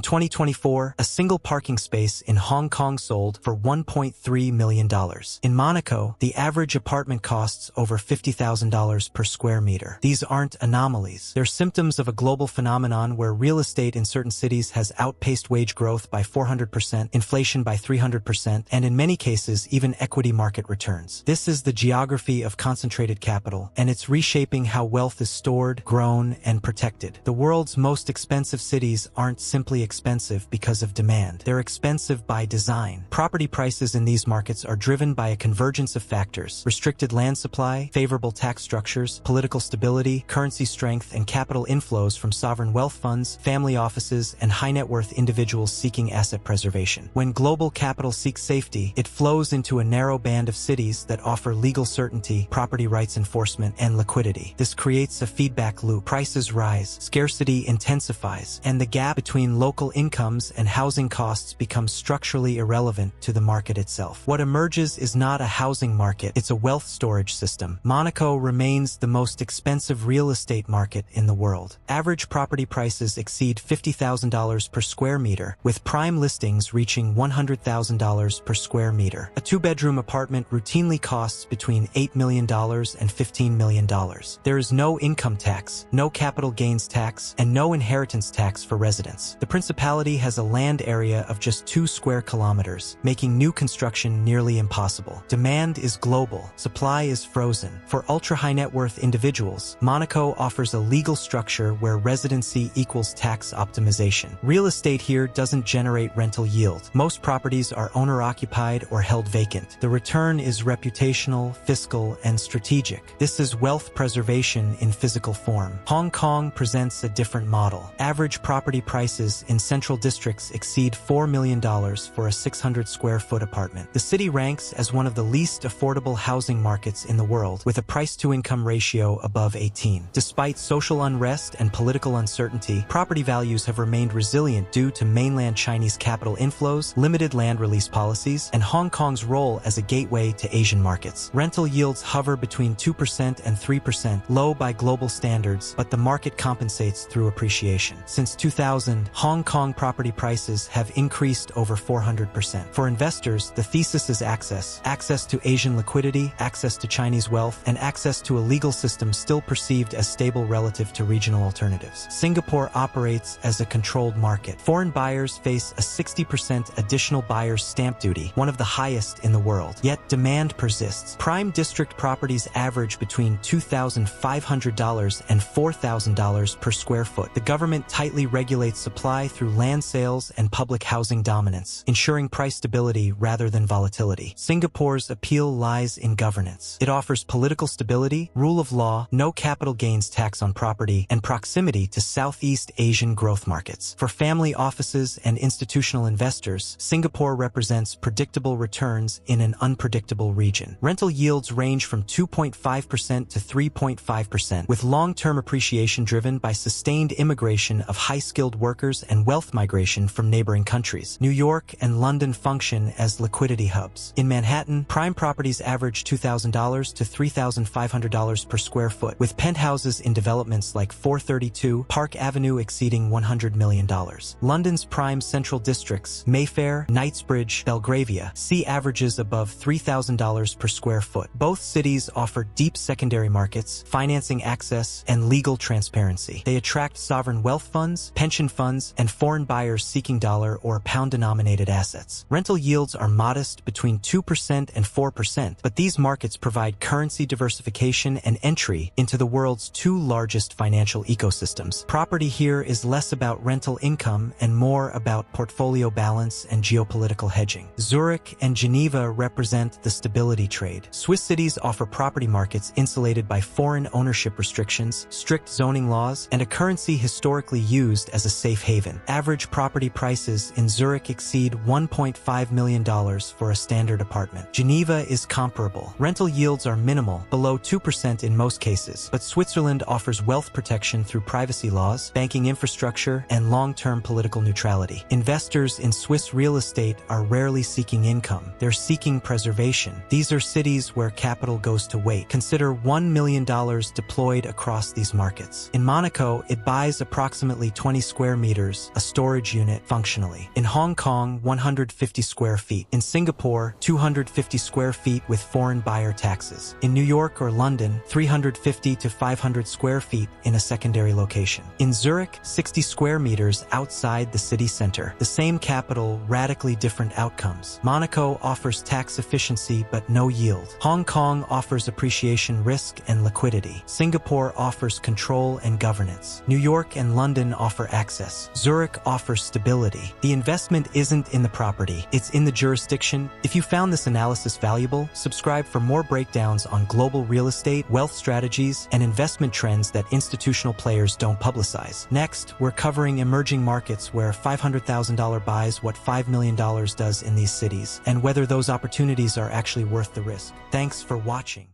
In 2024, a single parking space in Hong Kong sold for $1.3 million. In Monaco, the average apartment costs over $50,000 per square meter. These aren't anomalies. They're symptoms of a global phenomenon where real estate in certain cities has outpaced wage growth by 400%, inflation by 300%, and in many cases, even equity market returns. This is the geography of concentrated capital, and it's reshaping how wealth is stored, grown, and protected. The world's most expensive cities aren't simply expensive because of demand. They're expensive by design. Property prices in these markets are driven by a convergence of factors: restricted land supply, favorable tax structures, political stability, currency strength, and capital inflows from sovereign wealth funds, family offices, and high-net-worth individuals seeking asset preservation. When global capital seeks safety, it flows into a narrow band of cities that offer legal certainty, property rights enforcement, and liquidity. This creates a feedback loop. Prices rise, scarcity intensifies, and the gap between local incomes and housing costs becomes structurally irrelevant to the market itself. What emerges is not a housing market, it's a wealth storage system. Monaco remains the most expensive real estate market in the world. Average property prices exceed $50,000 per square meter, with prime listings reaching $100,000 per square meter. A two-bedroom apartment routinely costs between $8 million and $15 million. There is no income tax, no capital gains tax, and no inheritance tax for residents. The principality has a land area of just 2 square kilometers, making new construction nearly impossible. Demand is global, supply is frozen. For ultra-high net worth individuals, Monaco offers a legal structure where residency equals tax optimization. Real estate here doesn't generate rental yield. Most properties are owner-occupied or held vacant. The return is reputational, fiscal, and strategic. This is wealth preservation in physical form. Hong Kong presents a different model. Average property prices in central districts exceed $4 million for a 600 square foot apartment. The city ranks as one of the least affordable housing markets in the world, with a price-to-income ratio above 18. Despite social unrest and political uncertainty, property values have remained resilient due to mainland Chinese capital inflows, limited land release policies, and Hong Kong's role as a gateway to Asian markets. Rental yields hover between 2% and 3%, low by global standards, but the market compensates through appreciation. Since 2000, Hong Kong property prices have increased over 400%. For investors, the thesis is access to Asian liquidity, access to Chinese wealth, and access to a legal system still perceived as stable relative to regional alternatives. Singapore operates as a controlled market. Foreign buyers face a 60% additional buyer's stamp duty, one of the highest in the world. Yet demand persists. Prime district properties average between $2,500 and $4,000 per square foot. The government tightly regulates supply through land sales and public housing dominance, ensuring price stability rather than volatility. Singapore's appeal lies in governance. It offers political stability, rule of law, no capital gains tax on property, and proximity to Southeast Asian growth markets. For family offices and institutional investors, Singapore represents predictable returns in an unpredictable region. Rental yields range from 2.5% to 3.5%, with long-term appreciation driven by sustained immigration of high-skilled workers and wealth migration from neighboring countries. New York and London function as liquidity hubs. In Manhattan, prime properties average $2,000 to $3,500 per square foot, with penthouses in developments like 432 Park Avenue exceeding $100 million. London's prime central districts, Mayfair, Knightsbridge, Belgravia, see averages above $3,000 per square foot. Both cities offer deep secondary markets, financing access, and legal transparency. They attract sovereign wealth funds, pension funds, and foreign buyers seeking dollar or pound-denominated assets. Rental yields are modest, between 2% and 4%, but these markets provide currency diversification and entry into the world's 2 largest financial ecosystems. Property here is less about rental income and more about portfolio balance and geopolitical hedging. Zurich and Geneva represent the stability trade. Swiss cities offer property markets insulated by foreign ownership restrictions, strict zoning laws, and a currency historically used as a safe haven. Average property prices in Zurich exceed $1.5 million for a standard apartment. Geneva is comparable. Rental yields are minimal, below 2% in most cases, but Switzerland offers wealth protection through privacy laws, banking infrastructure, and long-term political neutrality. Investors in Swiss real estate are rarely seeking income. They're seeking preservation. These are cities where capital goes to wait. Consider $1 million deployed across these markets. In Monaco, it buys approximately 20 square meters, a storage unit functionally. In Hong Kong, 150 square feet. In Singapore, 250 square feet with foreign buyer taxes. In New York or London, 350 to 500 square feet in a secondary location. In Zurich, 60 square meters outside the city center. The same capital, radically different outcomes. Monaco offers tax efficiency but no yield. Hong Kong offers appreciation risk and liquidity. Singapore offers control and governance. New York and London offer access. Zurich offers stability. The investment isn't in the property, it's in the jurisdiction. If you found this analysis valuable, subscribe for more breakdowns on global real estate, wealth strategies, and investment trends that institutional players don't publicize. Next, we're covering emerging markets where $500,000 buys what $5 million does in these cities, and whether those opportunities are actually worth the risk. Thanks for watching.